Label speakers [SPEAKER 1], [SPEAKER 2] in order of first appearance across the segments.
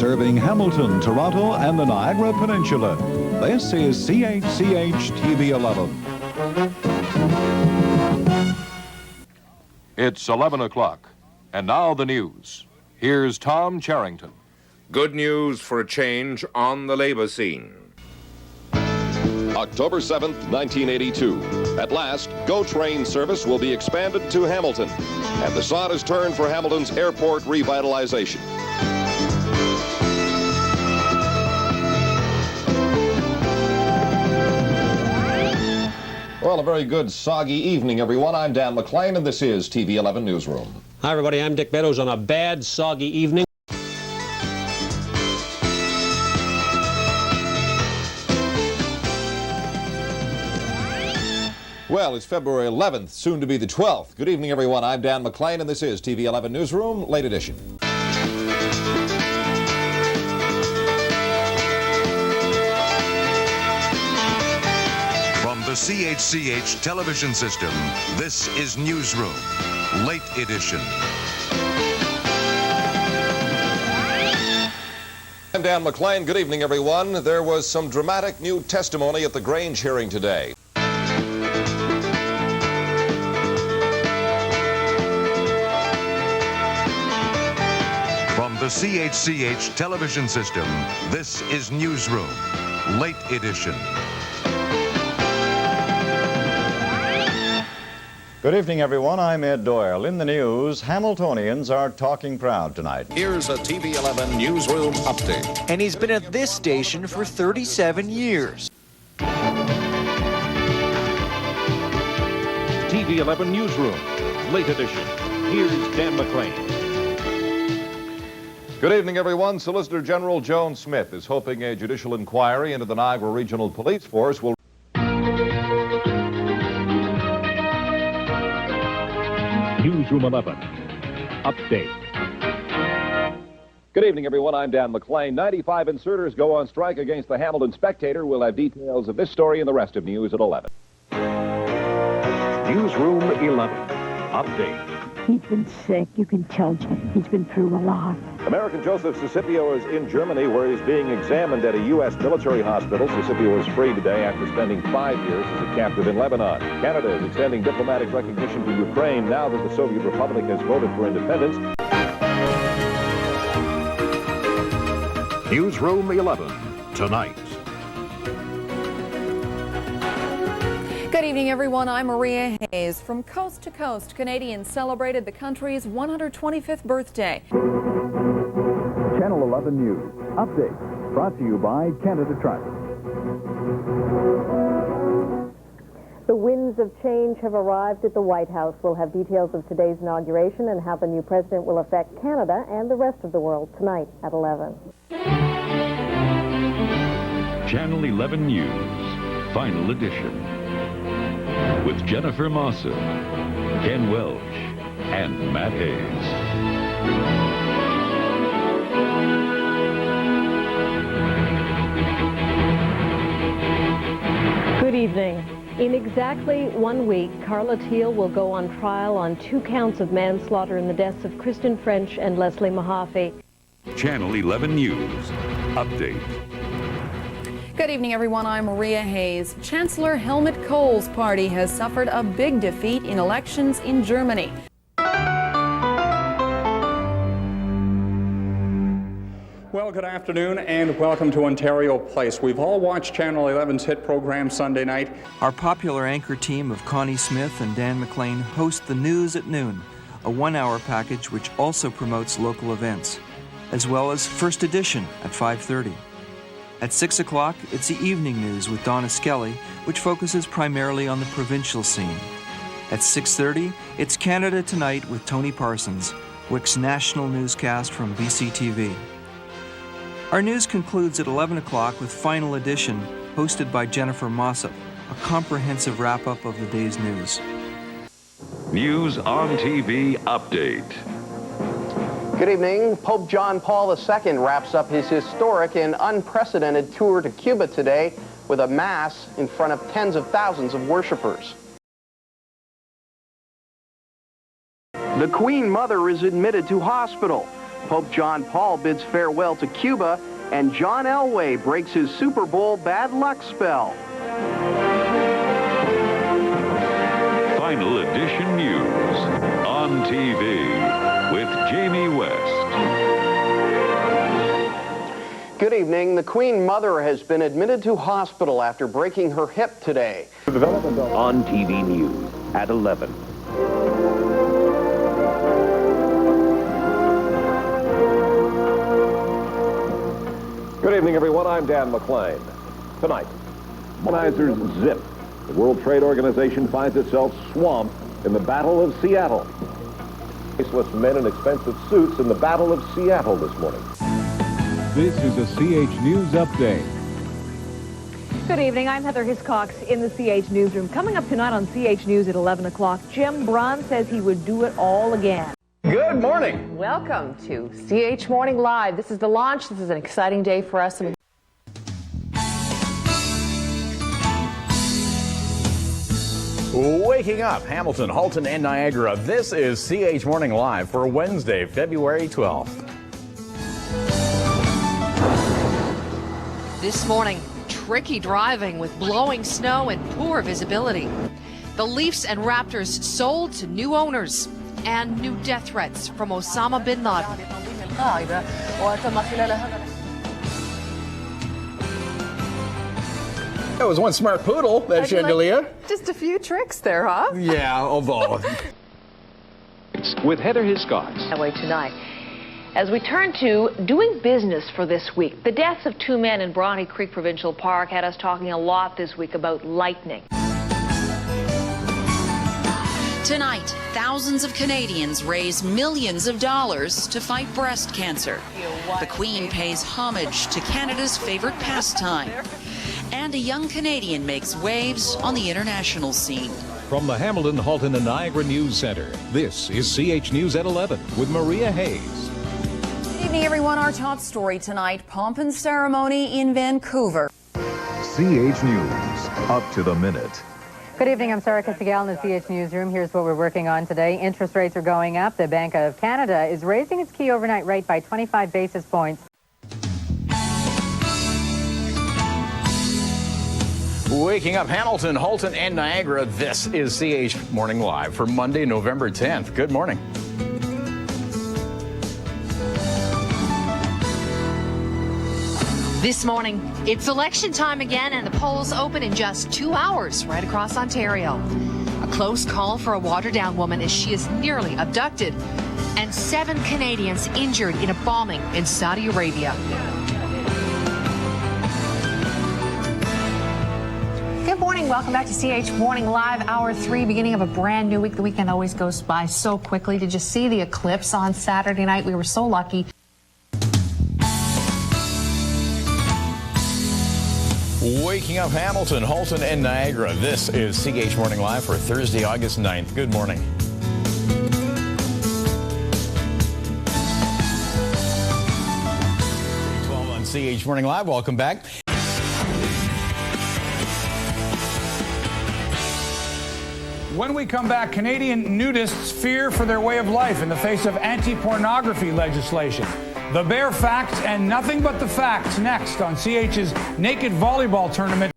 [SPEAKER 1] serving Hamilton, Toronto, and the Niagara Peninsula. This is CHCH-TV 11.
[SPEAKER 2] It's 11 o'clock, and now the news. Here's Tom Cherington.
[SPEAKER 3] Good news for a change on the labor scene.
[SPEAKER 4] October 7th, 1982. At last, GO train service will be expanded to Hamilton, and the sod is turned for Hamilton's airport revitalization. Well, a very good soggy evening, everyone. I'm Dan McLean, and this is TV 11 Newsroom.
[SPEAKER 5] Hi, everybody. I'm Dick Meadows on a bad, soggy evening.
[SPEAKER 4] Well, it's February 11th, soon to be the 12th. Good evening, everyone. I'm Dan McLean, and this is TV 11 Newsroom, late edition.
[SPEAKER 6] From the CHCH television system, this is Newsroom, late edition.
[SPEAKER 4] I'm Dan McLean. Good evening, everyone. There was some dramatic new testimony at the Grange hearing today.
[SPEAKER 6] From the CHCH television system, this is Newsroom, late edition.
[SPEAKER 7] Good evening, everyone. I'm Ed Doyle. In the news, Hamiltonians are talking proud tonight.
[SPEAKER 4] Here's a TV 11 Newsroom update.
[SPEAKER 8] And he's been at this station for 37 years.
[SPEAKER 2] TV 11 Newsroom, late edition. Here's Dan McLean.
[SPEAKER 4] Good evening, everyone. Solicitor General Joan Smith is hoping a judicial inquiry into the Niagara Regional Police Force will...
[SPEAKER 2] Newsroom 11, update.
[SPEAKER 4] Good evening, everyone. I'm Dan McLean. 95 inserters go on strike against the Hamilton Spectator. We'll have details of this story and the rest of news at 11.
[SPEAKER 2] Newsroom 11, update.
[SPEAKER 9] He's been sick. You can tell he's been through a lot.
[SPEAKER 4] American Joseph Sicipio is in Germany, where he's being examined at a U.S. military hospital. Sicipio was free today after spending 5 years as a captive in Lebanon. Canada is extending diplomatic recognition to Ukraine now that the Soviet Republic has voted for independence.
[SPEAKER 2] Newsroom 11, tonight.
[SPEAKER 10] Good evening, everyone. I'm Maria Hayes. From coast to coast, Canadians celebrated the country's 125th birthday.
[SPEAKER 11] Channel 11 News update brought to you by Canada Trust.
[SPEAKER 12] The winds of change have arrived at the White House. We'll have details of today's inauguration and how the new president will affect Canada and the rest of the world tonight at 11.
[SPEAKER 1] Channel 11 News, final edition. With Jennifer Mawson, Ken Welch, and Matt Hayes.
[SPEAKER 12] Good evening. In exactly 1 week, Carla Teal will go on trial on 2 counts of manslaughter in the deaths of Kristen French and Leslie Mahaffey.
[SPEAKER 1] Channel 11 News, update.
[SPEAKER 10] Good evening, everyone. I'm Maria Hayes. Chancellor Helmut Kohl's party has suffered a big defeat in elections in Germany.
[SPEAKER 13] Well, good afternoon and welcome to Ontario Place. We've all watched Channel 11's hit program Sunday night.
[SPEAKER 8] Our popular anchor team of Connie Smith and Dan McLean host the News at Noon, a 1-hour package which also promotes local events, as well as First Edition at 5:30. At 6 o'clock, it's the Evening News with Donna Skelly, which focuses primarily on the provincial scene. At 6:30, it's Canada Tonight with Tony Parsons, WIC's national newscast from BCTV. Our news concludes at 11 o'clock with Final Edition, hosted by Jennifer Mossop, a comprehensive wrap-up of the day's news.
[SPEAKER 1] News on TV update.
[SPEAKER 14] Good evening. Pope John Paul II wraps up his historic and unprecedented tour to Cuba today with a mass in front of tens of thousands of worshipers. The Queen Mother is admitted to hospital. Pope John Paul bids farewell to Cuba, and John Elway breaks his Super Bowl bad luck spell.
[SPEAKER 15] Final Edition News on TV with Jamie West.
[SPEAKER 14] Good evening. The Queen Mother has been admitted to hospital after breaking her hip today.
[SPEAKER 4] On TV News at 11. Good evening, everyone. I'm Dan McClain. Tonight, organizers zip. The World Trade Organization finds itself swamped in the Battle of Seattle. Faceless men in expensive suits in the Battle of Seattle this morning.
[SPEAKER 1] This is a CH News Update.
[SPEAKER 16] Good evening. I'm Heather Hiscox in the CH Newsroom. Coming up tonight on CH News at 11 o'clock, Jim Braun says he would do it all again.
[SPEAKER 17] Good morning.
[SPEAKER 18] Welcome to CH Morning Live. This is the launch. This is an exciting day for us.
[SPEAKER 17] Waking up, Hamilton, Halton, and Niagara. This is CH Morning Live for Wednesday, February 12th.
[SPEAKER 19] This morning, tricky driving with blowing snow and poor visibility. The Leafs and Raptors sold to new owners, and new death threats from Osama bin Laden.
[SPEAKER 17] That was one smart poodle, that chandelier.
[SPEAKER 18] Just a few tricks there, huh?
[SPEAKER 17] Yeah, although.
[SPEAKER 15] With Heather Hiscox.
[SPEAKER 16] That way tonight. As we turn to doing business for this week, the deaths of two men in Bronte Creek Provincial Park had us talking a lot this week about lightning.
[SPEAKER 20] Tonight, thousands of Canadians raise millions of dollars to fight breast cancer. The Queen pays homage to Canada's favorite pastime. And a young Canadian makes waves on the international scene.
[SPEAKER 1] From the Hamilton, Halton, and Niagara News Center, this is CH News at 11 with Maria Hayes.
[SPEAKER 10] Good evening, everyone. Our top story tonight, pomp and ceremony in Vancouver.
[SPEAKER 1] CH News, up to the minute.
[SPEAKER 21] Good evening. I'm Sarah Castigal in the CH Newsroom. Here's what we're working on today. Interest rates are going up. The Bank of Canada is raising its key overnight rate by 25 basis points.
[SPEAKER 17] Waking up, Hamilton, Halton, and Niagara. This is CH Morning Live for Monday, November 10th. Good morning.
[SPEAKER 19] This morning, it's election time again, and the polls open in just 2 hours right across Ontario. A close call for a watered-down woman as she is nearly abducted, and 7 Canadians injured in a bombing in Saudi Arabia.
[SPEAKER 16] Good morning. Welcome back to CH Morning Live, Hour 3, beginning of a brand new week. The weekend always goes by so quickly. Did you see the eclipse on Saturday night? We were so lucky.
[SPEAKER 17] Waking up, Hamilton, Halton, and Niagara. This is CH Morning Live for Thursday, August 9th. Good morning. On CH Morning Live, welcome back.
[SPEAKER 22] When we come back, Canadian nudists fear for their way of life in the face of anti-pornography legislation. The bare facts and nothing but the facts next on CH's Naked Volleyball Tournament.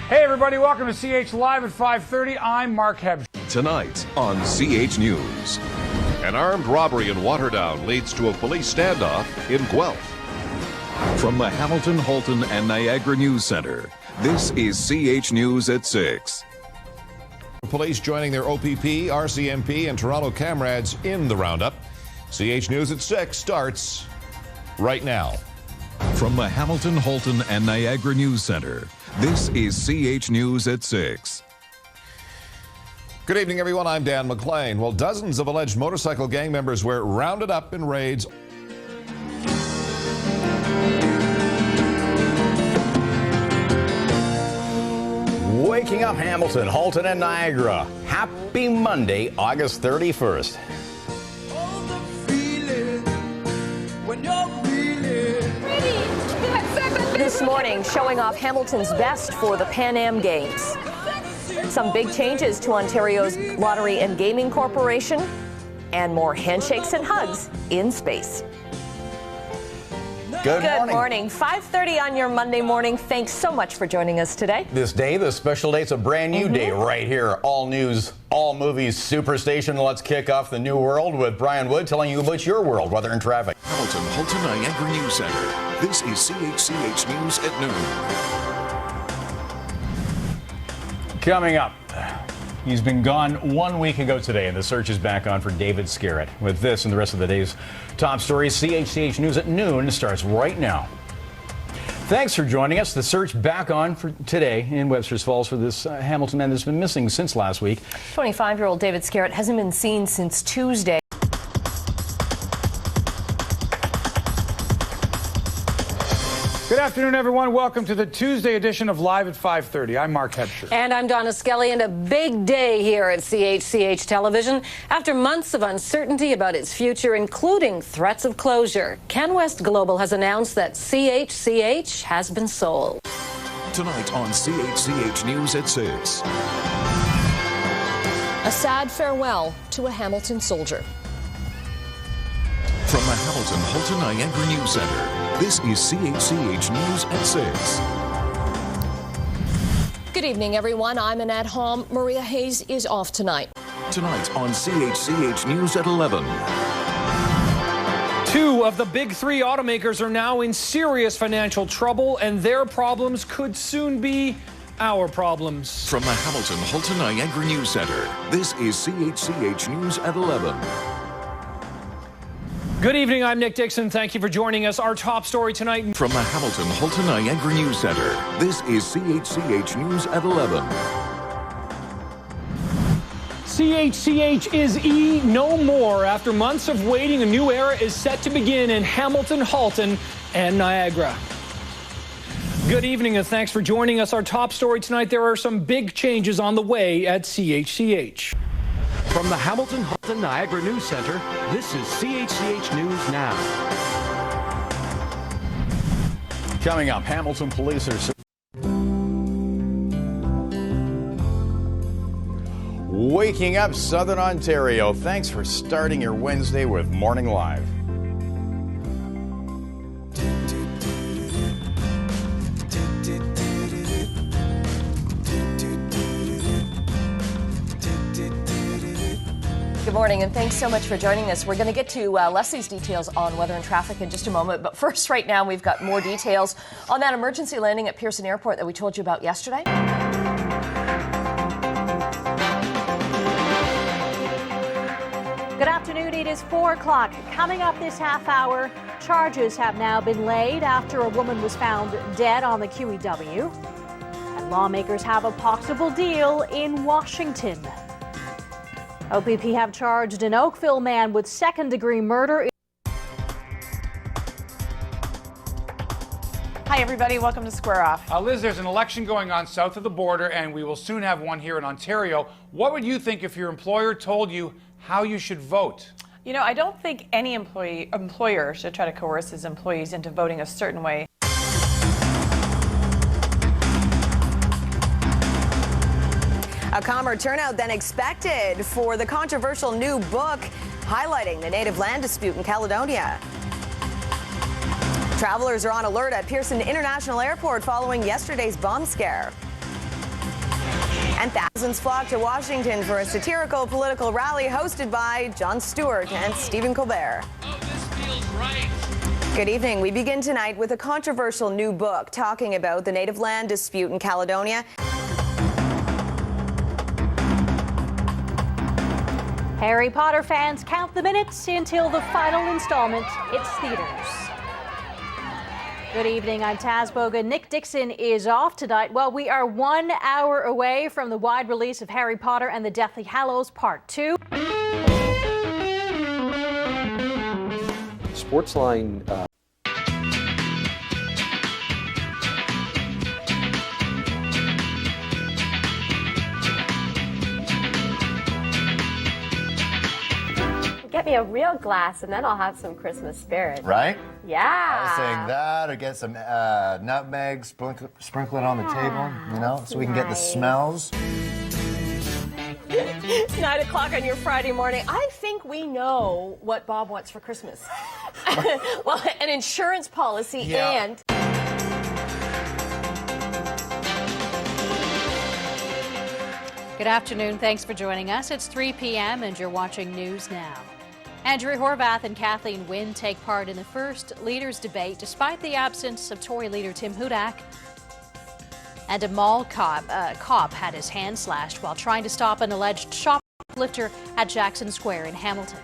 [SPEAKER 22] Hey everybody, welcome to CH Live at 5:30. I'm Mark Hebsch.
[SPEAKER 2] Tonight on CH News. An armed robbery in Waterdown leads to a police standoff in Guelph.
[SPEAKER 1] From the Hamilton, Halton, and Niagara News Center, this is CH News at 6.
[SPEAKER 3] Police joining their OPP, RCMP, and Toronto comrades in the roundup. CH News at 6 starts right now.
[SPEAKER 1] From the Hamilton, Halton, and Niagara News Center, this is CH News at 6.
[SPEAKER 3] Good evening, everyone. I'm Dan McClain. Well, dozens of alleged motorcycle gang members were rounded up in raids.
[SPEAKER 17] Waking up, Hamilton, Halton, and Niagara. Happy Monday, August 31st.
[SPEAKER 12] This morning, showing off Hamilton's best for the Pan Am Games. Some big changes to Ontario's Lottery and Gaming Corporation.
[SPEAKER 5] and more handshakes and hugs in space.
[SPEAKER 17] Good
[SPEAKER 5] morning. 5:30 on your Monday morning. Thanks so much for joining us today.
[SPEAKER 17] This day, the special day, it's a brand new day right here. All news, all movies, Superstation. Let's kick off the new world with Brian Wood telling you about your world, weather and traffic.
[SPEAKER 2] Hamilton, Halton, Niagara News Center. This is CHCH News at noon.
[SPEAKER 17] Coming up, he's been gone 1 week ago today, and the search is back on for David Scarrett. With this and the rest of the day's top stories, CHCH News at noon starts right now. Thanks for joining us. The search back on for today in Webster's Falls for this Hamilton man that's been missing since last week.
[SPEAKER 5] 25-year-old David Scarrett hasn't been seen since Tuesday.
[SPEAKER 22] Good afternoon, everyone. Welcome to the Tuesday edition of Live at 5:30. I'm Mark Hebscher.
[SPEAKER 6] And I'm Donna Skelly, and a big day here at CHCH Television. After months of uncertainty about its future, including threats of closure, CanWest Global has announced that CHCH has been sold.
[SPEAKER 2] Tonight on CHCH News at 6.
[SPEAKER 5] A sad farewell to a Hamilton soldier.
[SPEAKER 2] From the Hamilton, Halton, Niagara News Center, this is CHCH News at 6.
[SPEAKER 5] Good evening, everyone. I'm Annette Hom. Maria Hayes is off tonight.
[SPEAKER 2] Tonight on CHCH News at 11.
[SPEAKER 22] Two of the big three automakers are now in serious financial trouble, and their problems could soon be our problems.
[SPEAKER 2] From the Hamilton, Halton, Niagara News Center, this is CHCH News at 11.
[SPEAKER 22] Good evening, I'm Nick Dixon. Thank you for joining us. Our top story tonight.
[SPEAKER 2] From the Hamilton, Halton, Niagara News Center, this is CHCH News at 11.
[SPEAKER 22] CHCH is no more. After months of waiting, a new era is set to begin in Hamilton, Halton, and Niagara. Good evening, and thanks for joining us. Our top story tonight, there are some big changes on the way at CHCH.
[SPEAKER 23] From the Hamilton, Halton, Niagara News Center, this is CHCH News Now.
[SPEAKER 17] Coming up, Hamilton police are waking up Southern Ontario. Thanks for starting your Wednesday with Morning Live.
[SPEAKER 5] Good morning, and thanks so much for joining us. We're going to get to Leslie's details on weather and traffic in just a moment. But first, right now, we've got more details on that emergency landing at Pearson Airport that we told you about yesterday.
[SPEAKER 24] Good afternoon. It is 4 o'clock. Coming up this half hour, charges have now been laid after a woman was found dead on the QEW. And lawmakers have a possible deal in Washington. OPP have charged an Oakville man with second-degree murder.
[SPEAKER 25] Hi, everybody. Welcome to Square Off.
[SPEAKER 22] Liz, there's an election going on south of the border, and we will soon have one here in Ontario. What would you think if your employer told you how you should vote?
[SPEAKER 25] You know, I don't think any employer should try to coerce his employees into voting a certain way.
[SPEAKER 5] A calmer turnout than expected for the controversial new book highlighting the native land dispute in Caledonia. Travelers are on alert at Pearson International Airport following yesterday's bomb scare. And thousands flocked to Washington for a satirical political rally hosted by Jon Stewart and Stephen Colbert.
[SPEAKER 26] Oh, this feels right.
[SPEAKER 5] Good evening. We begin tonight with a controversial new book talking about the native land dispute in Caledonia.
[SPEAKER 24] Harry Potter fans count the minutes until the final installment hits theaters. Good evening, I'm Taz Boga. Nick Dixon is off tonight. Well, we are 1 hour away from the wide release of Harry Potter and the Deathly Hallows Part 2.
[SPEAKER 27] Sportsline
[SPEAKER 28] Get me a real glass, and then I'll have some Christmas spirit.
[SPEAKER 29] Right?
[SPEAKER 28] Yeah.
[SPEAKER 29] I was saying that, or get some nutmeg, sprinkle it on the table, you know, so we can get the smells.
[SPEAKER 24] 9 o'clock on your Friday morning. I think we know what Bob wants for Christmas. Well, an insurance policy and... Good afternoon. Thanks for joining us. It's 3 p.m. and you're watching News Now. Andrew Horvath and Kathleen Wynne take part in the first leaders' debate despite the absence of Tory leader Tim Hudak. And a mall cop had his hand slashed while trying to stop an alleged shoplifter at Jackson Square in Hamilton.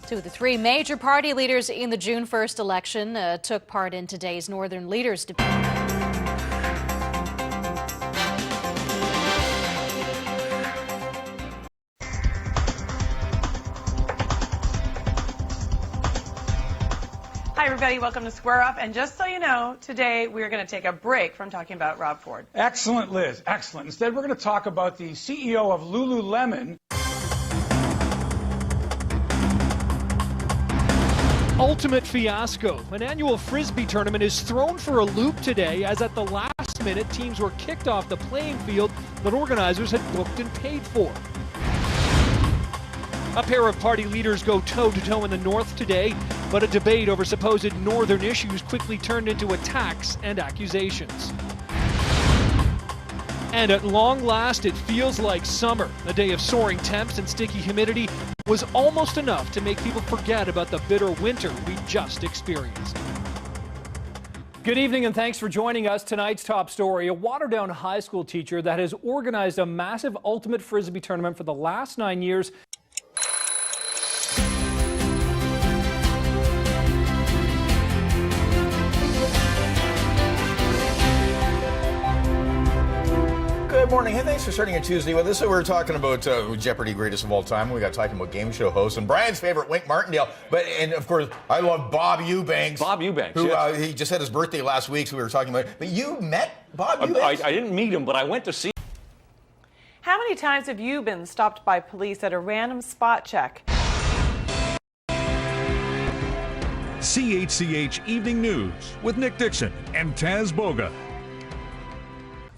[SPEAKER 24] Two of the three major party leaders in the June 1st election took part in today's Northern Leaders debate.
[SPEAKER 25] Hi, everybody. Welcome to Square Off. And just so you know, today we're going to take a break from talking about Rob Ford.
[SPEAKER 22] Excellent, Liz. Excellent. Instead, we're going to talk about the CEO of Lululemon.
[SPEAKER 4] Ultimate fiasco. An annual Frisbee tournament is thrown for a loop today as at the last minute teams were kicked off the playing field that organizers had booked and paid for. A pair of party leaders go toe-to-toe in the north today, but a debate over supposed northern issues quickly turned into attacks and accusations. And at long last, it feels like summer. A day of soaring temps and sticky humidity was almost enough to make people forget about the bitter winter we just experienced. Good evening and thanks for joining us. Tonight's top story, a Waterdown high school teacher that has organized a massive ultimate Frisbee tournament for the last 9 years.
[SPEAKER 7] Good morning. Hey, thanks for starting a Tuesday with us. So we're talking about Jeopardy greatest of all time. We got talking about game show hosts and Brian's favorite, Wink Martindale. And of course, I love Bob Eubanks.
[SPEAKER 8] Bob Eubanks,
[SPEAKER 7] who
[SPEAKER 8] yes.
[SPEAKER 7] He just had his birthday last week, so we were talking about it. But you met Bob Eubanks?
[SPEAKER 8] I didn't meet him, but I went to see.
[SPEAKER 25] How many times have you been stopped by police at a random spot check?
[SPEAKER 9] CHCH Evening News with Nick Dixon and Taz Boga.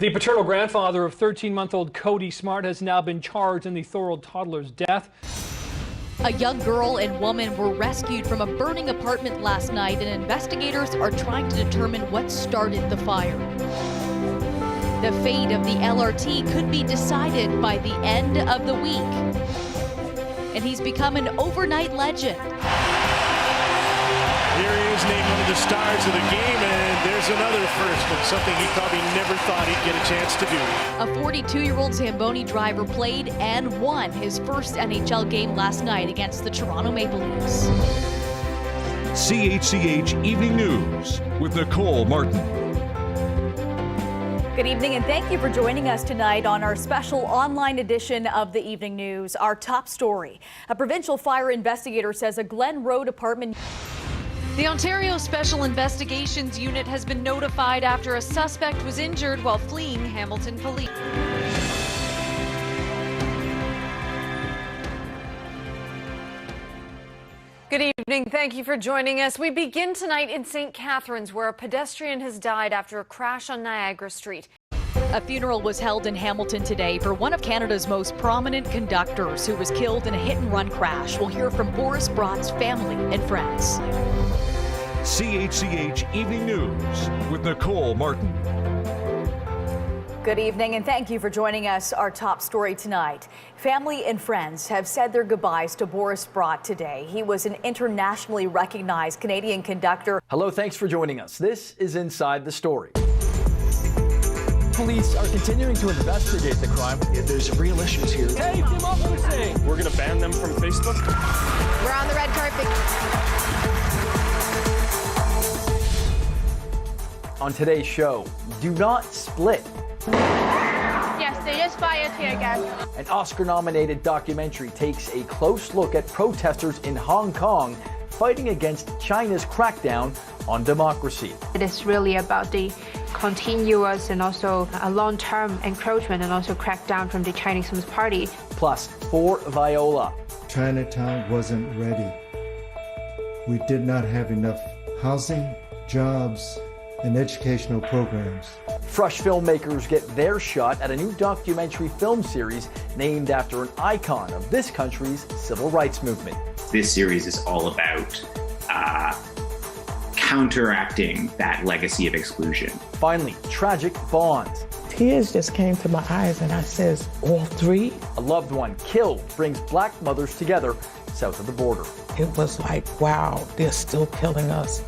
[SPEAKER 4] The paternal grandfather of 13-month-old Cody Smart has now been charged in the Thorold toddler's death.
[SPEAKER 11] A young girl and woman were rescued from a burning apartment last night, and investigators are trying to determine what started the fire. The fate of the LRT could be decided by the end of the week. And he's become an overnight legend.
[SPEAKER 13] Here he is, named one of the stars of the game, and there's another first, and something he probably never thought he'd get a chance to do.
[SPEAKER 11] A 42-year-old Zamboni driver played and won his first NHL game last night against the Toronto Maple Leafs.
[SPEAKER 9] CHCH Evening News with Nicole Martin.
[SPEAKER 24] Good evening and thank you for joining us tonight on our special online edition of the Evening News. Our top story, a provincial fire investigator says a Glen Road apartment.
[SPEAKER 11] The Ontario Special Investigations Unit has been notified after a suspect was injured while fleeing Hamilton police.
[SPEAKER 14] Good evening. Thank you for joining us. We begin tonight in St. Catharines, where a pedestrian has died after a crash on Niagara Street.
[SPEAKER 11] A funeral was held in Hamilton today for one of Canada's most prominent conductors who was killed in a hit-and-run crash. We'll hear from Boris Broad's family and friends.
[SPEAKER 9] CHCH Evening News with Nicole Martin.
[SPEAKER 24] Good evening and thank you for joining us. Our top story tonight. Family and friends have said their goodbyes to Boris Brott today. He was an internationally recognized Canadian conductor.
[SPEAKER 18] Hello, thanks for joining us. This is Inside the Story. Police are continuing to investigate the crime. There's real issues here.
[SPEAKER 14] Hey, democracy!
[SPEAKER 13] We're going to ban them from Facebook?
[SPEAKER 11] We're on the red carpet.
[SPEAKER 18] On today's show, do not split.
[SPEAKER 27] Yes, they just fired tear gas.
[SPEAKER 18] An Oscar-nominated documentary takes a close look at protesters in Hong Kong fighting against China's crackdown on democracy.
[SPEAKER 27] It is really about the continuous and also a long-term encroachment and also crackdown from the Chinese Communist Party.
[SPEAKER 18] Plus, for Viola.
[SPEAKER 30] Chinatown wasn't ready. We did not have enough housing, jobs, and educational programs.
[SPEAKER 18] Fresh filmmakers get their shot at a new documentary film series named after an icon of this country's civil rights movement.
[SPEAKER 1] This series is all about counteracting that legacy of exclusion.
[SPEAKER 18] Finally, tragic bonds.
[SPEAKER 3] Tears just came to my eyes and I says, all three?
[SPEAKER 18] A loved one killed brings black mothers together south of the border.
[SPEAKER 3] It was like, wow, they're still killing us.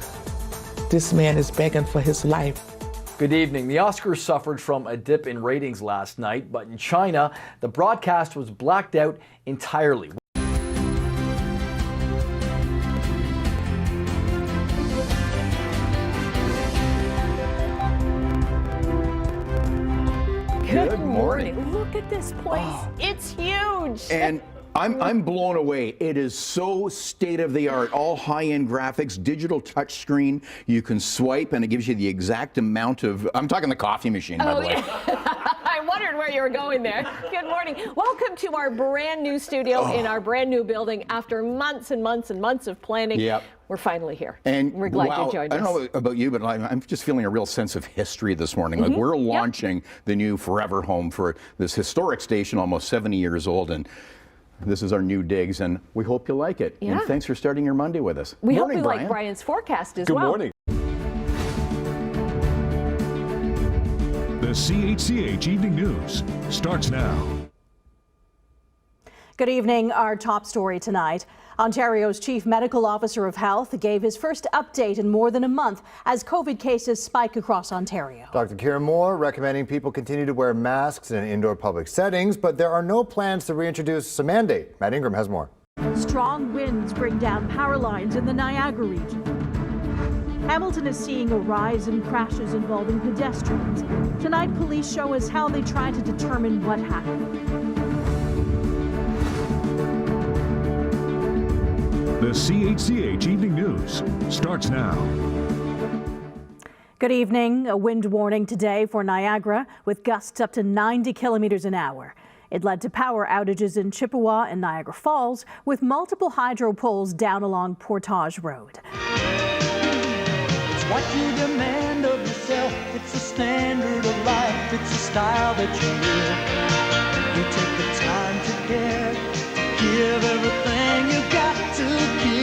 [SPEAKER 3] This man is begging for his life.
[SPEAKER 18] Good evening. The Oscars suffered from a dip in ratings last night, but in China, the broadcast was blacked out entirely.
[SPEAKER 8] Good morning. Look at this place. Oh. It's huge.
[SPEAKER 10] And I'm blown away. It is so state of the art. All high-end graphics, digital touchscreen. You can swipe and it gives you the exact amount of, I'm talking the coffee machine, by the way.
[SPEAKER 8] I wondered where you were going there. Good morning. Welcome to our brand new studio in our brand new building. After months and months and months of planning, we're finally here. And we're glad you joined us.
[SPEAKER 10] I don't know about you, but I'm just feeling a real sense of history this morning. Like we're launching the new forever home for this historic station, almost 70 years old. And this is our new digs, and we hope you like it. And thanks for starting your Monday with us.
[SPEAKER 8] We hope you like Brian's forecast as well.
[SPEAKER 9] Good morning. The CHCH Evening News starts now.
[SPEAKER 24] Good evening. Our top story tonight. Ontario's Chief Medical Officer of Health gave his first update in more than a month as COVID cases spike across Ontario.
[SPEAKER 29] Dr. Kieran Moore recommending people continue to wear masks in indoor public settings, but there are no plans to reintroduce a mandate. Matt Ingram has more.
[SPEAKER 24] Strong winds bring down power lines in the Niagara region. Hamilton is seeing a rise in crashes involving pedestrians. Tonight, police show us how they try to determine what happened.
[SPEAKER 9] The CHCH Evening News starts now.
[SPEAKER 24] Good evening. A wind warning today for Niagara with gusts up to 90 kilometers an hour. It led to power outages in Chippewa and Niagara Falls with multiple hydro poles down along Portage Road.
[SPEAKER 12] It's what you demand of yourself. It's a standard of life. It's a style that you live. You take the time to care, give everything you got to give.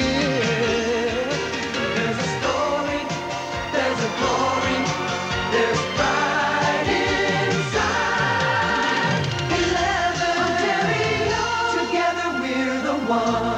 [SPEAKER 12] There's a story, there's a glory, there's pride inside. 11, Ontario, together we're the one.